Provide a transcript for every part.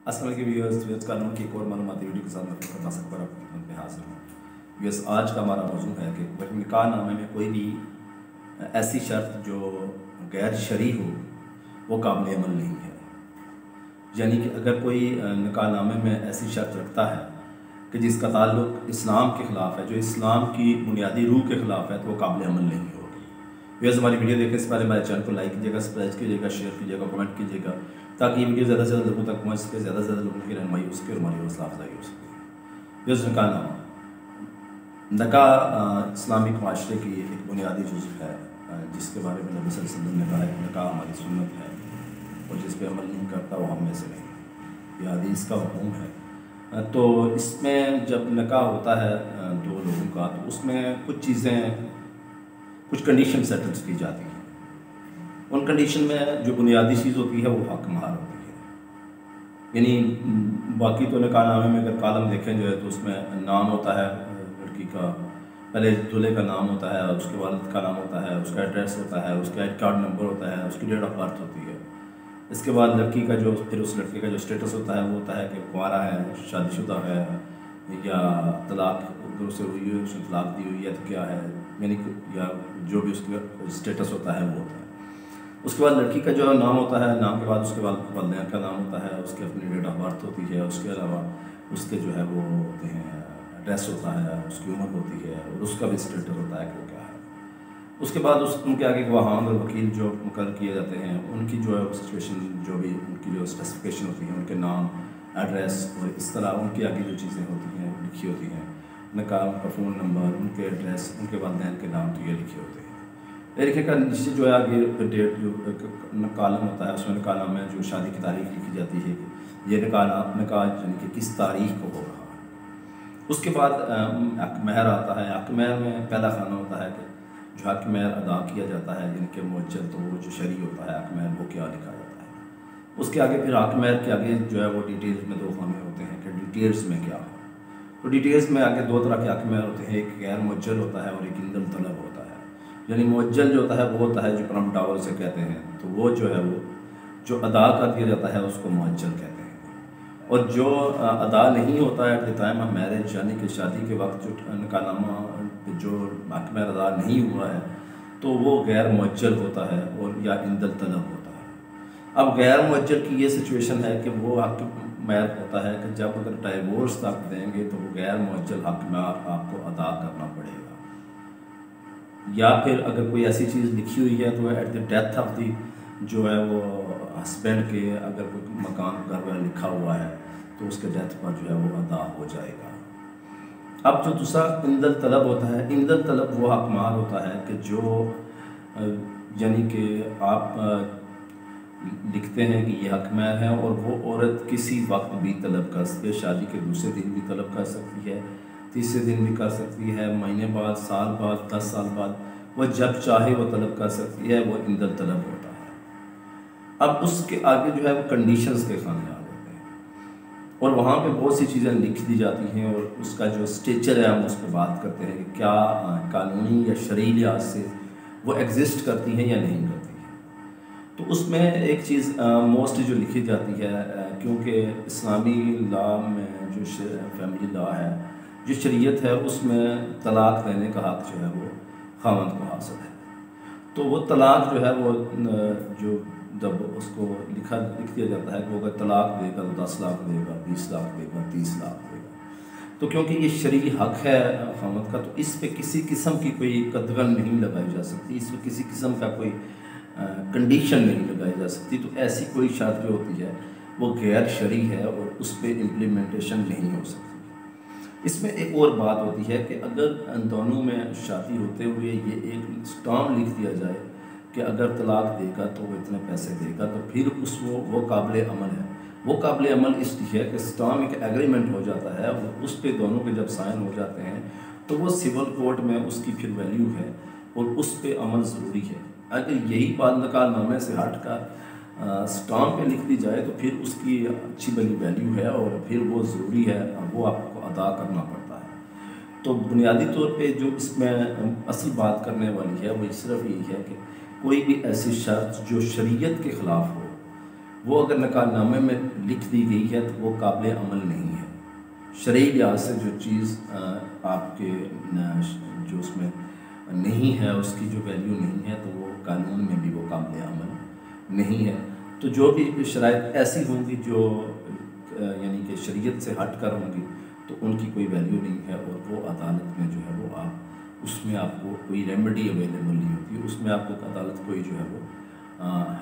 अस्सलाम वालेकुम व्यूअर्स कानून की एक और मालूमाती वीडियो के साथ मैं फरमास अकबर आपकी खिदमत में हाजिर हूँ। व्यूअर्स आज का हमारा मौजूद है कि निकाह नामे में कोई भी ऐसी शर्त जो गैर शरई हो वो काबिल अमल नहीं है। यानी कि अगर कोई निकाह नामे में ऐसी शर्त रखता है कि जिसका ताल्लुक इस्लाम के ख़िलाफ़ है, जो इस्लाम की बुनियादी रूह के ख़िलाफ़ है, तो वो काबिल अमल नहीं होगी। व्यूअर्स हमारी वीडियो देखने से पहले हमारे चैनल को लाइक कीजिएगा, सब्सक्राइब कीजिएगा, शेयर कीजिएगा, कमेंट कीजिएगा ताकि ये वीडियो ज़्यादा से ज़्यादा लोगों तक पहुँच सके, ज़्यादा से ज़्यादा लोगों की रहनुमाई हो सके और हमारी हौसला अफजाई हो सके। व्यूअर्स निकाह इस्लामिक माशरे की एक बुनियादी जुज़्व है जिसके बारे में नबी सल्लल्लाहु अलैहि वसल्लम ने कहा है निकाह हमारी सुन्नत है और जिस पे अमल नहीं करता वो हम में से नहीं, ये हदीस का हुक्म है। तो इसमें जब निकाह होता है दो लोगों का, तो उसमें कुछ चीज़ें, कुछ कंडीशन सेटल्स की जाती हैं। उन कंडीशन में जो बुनियादी चीज़ होती है वो हक महार होती है। यानी बाकी तो निकाह नामे में अगर कॉलम देखें जो है तो उसमें नाम होता है लड़की का, पहले दूल्हे का नाम होता है, उसके वालिद का नाम होता है, उसका एड्रेस होता है, उसका आईडी कार्ड नंबर होता है, उसकी डेट ऑफ बर्थ होती है। इसके बाद लड़की का जो, फिर उस लड़के का जो स्टेटस होता है वो होता है कि कुंवारा है, शादीशुदा है या तलाक अगर उसे हुई है, उसने तलाक दी हुई है तो क्या है, यानी या जो भी उसका स्टेटस होता है वो होता है। उसके बाद लड़की का जो नाम होता है, नाम के बाद उसके बाद वालिदैन का नाम होता है, उसकी अपनी डेट ऑफ बर्थ होती है, उसके अलावा उसके जो है वो होते हैं एड्रेस होता है, उसकी उम्र होती है और उसका भी स्टेटस होता है कि वो क्या है। उसके बाद उनके आगे गवाहान और वकील जो मुकर्रर किए जाते हैं उनकी जो है सिचुएशन, जो भी उनकी जो स्पेसिफिकेशन होती है, उनके नाम, एड्रेस और इस तरह उनके आगे जो चीज़ें होती हैं लिखी होती हैं, निकाह, उनका फ़ोन नंबर, उनके एड्रेस, उनके वालिदैन के नाम, तो ये लिखे होते हैं। लिखे का नीचे जो है आगे डेट जो कॉलम होता है उसमें निकाह नामे में जो शादी की तारीख लिखी जाती है कि ये निकाह यानी कि किस तारीख को हो रहा है। उसके बाद हक महर आता है। हक महर में पहला खाना होता है कि जो हक महर अदा किया जाता है, यानी कि मुअज्जल, तो वो जो शरई होता है हक महर वो क्या लिखा जाता है। उसके आगे फिर हक महर के आगे जो है वो डिटेल्स में दो खाने होते हैं कि डिटेल्स में क्या है। तो डिटेल्स में आगे दो तरह के हक महर होते हैं, एक गैर मुअज्जल होता है और एक इंदल तलब होता है। यानी मुअज्जल जो होता है वो होता है जो प्रम टावर से कहते हैं, तो वो जो है वो जो अदा कर दिया जाता है उसको मुअज्जल कहते हैं। और जो अदा नहीं होता है at the time of marriage, यानी कि शादी के वक्त जो निकाहनामा जो हक महर अदा नहीं हुआ है तो वो गैर मुअज्जल होता है और या इंदल तलब होता है। अब गैर मुअज्जल की ये सिचुएशन है कि वो हक महर होता है कि जब अगर डाइवोर्स तक देंगे तो वो गैर मुअज्जल हक महर आपको अदा करना पड़ेगा, या फिर अगर कोई ऐसी चीज़ लिखी हुई है तो at the death of the जो है वो हस्बैंड के अगर कोई मकान घर पर लिखा हुआ है तो उसके डेथ पर जो है वो अदा हो जाएगा। अब जो दूसरा इंदल तलब होता है, इंदल तलब वो हक महर होता है कि जो यानी कि आप लिखते हैं कि ये हक महर है और वो औरत किसी वक्त भी तलब कर सकती है, शादी के दूसरे दिन भी तलब कर सकती है, तीसरे दिन भी कर सकती है, महीने बाद, साल बाद, 10 साल बाद, वो जब चाहे वो तलब कर सकती है, वो इंदल तलब होता है। अब उसके आगे जो है वो कंडीशंस के खाने आ जाते हैं और वहाँ पे बहुत सी चीज़ें लिख दी जाती हैं और उसका जो स्टेचर है हम उस पर बात करते हैं कि क्या कानूनी या शरई लिहाज से वो एग्जिस्ट करती हैं या नहीं करती हैं। तो उसमें एक चीज़ मोस्टली जो लिखी जाती है, क्योंकि इस्लामी लॉ में जो फैमिली लॉ है, जो शरीयत है, उसमें तलाक देने का हक़ जो है वो ख़ावंद को हासिल है। तो वो तलाक जो है वो जो जब उसको लिख दिया जाता है कि वो अगर तलाक देगा तो 10 लाख देगा, 20 लाख देगा, 30 लाख देगा। तो क्योंकि ये शरई हक़ है ख़ावंद का, तो इस पे किसी किस्म की कोई कदगन नहीं लगाई जा सकती, इस पर किसी किस्म का कोई कंडीशन नहीं लगाई जा सकती। तो ऐसी कोई शर्त जो होती है वो गैर शरई है और उस पर इम्प्लीमेंटेशन नहीं हो सकती। इसमें एक और बात होती है कि अगर दोनों में शादी होते हुए ये एक स्टाम्प लिख दिया जाए कि अगर तलाक देगा तो वो इतने पैसे देगा, तो फिर वो काबिल अमल है। वो काबिल अमल इसलिए है कि स्टाम्प एक एग्रीमेंट हो जाता है, उस पर दोनों के जब साइन हो जाते हैं तो वो सिविल कोर्ट में उसकी फिर वैल्यू है और उस पर अमल ज़रूरी है। अगर यही बात निकाहनामे से हट कर स्टाम्प पे लिख दी जाए तो फिर उसकी अच्छी बड़ी वैल्यू है और फिर वो ज़रूरी है, वो आपको अदा करना पड़ता है। तो बुनियादी तौर पे जो इसमें असल बात करने वाली है वो सिर्फ यही है कि कोई भी ऐसी शर्त जो शरीयत के ख़िलाफ़ हो وہ اگر نکاح نامے میں لکھ دی گئی ہے تو وہ قابل عمل نہیں ہے۔ شرعی لحاظ سے جو چیز آپ کے جو اس میں نہیں ہے، اس کی جو ویلیو نہیں ہے، تو وہ قانون میں بھی وہ قابل عمل نہیں ہے۔ تو جو بھی شرائط ایسی ہوں گی جو یعنی کہ شریعت سے ہٹ کر ہوں گی، تو ان کی کوئی ویلیو نہیں ہے، اور وہ عدالت میں جو ہے وہ آپ اس میں آپ کو کوئی ریمیڈی اویلیبل نہیں ہوتی، اس میں آپ کو عدالت کوئی جو ہے وہ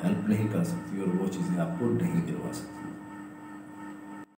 ہیلپ نہیں کر سکتی، اور وہ چیزیں آپ کو نہیں دلوا سکتی۔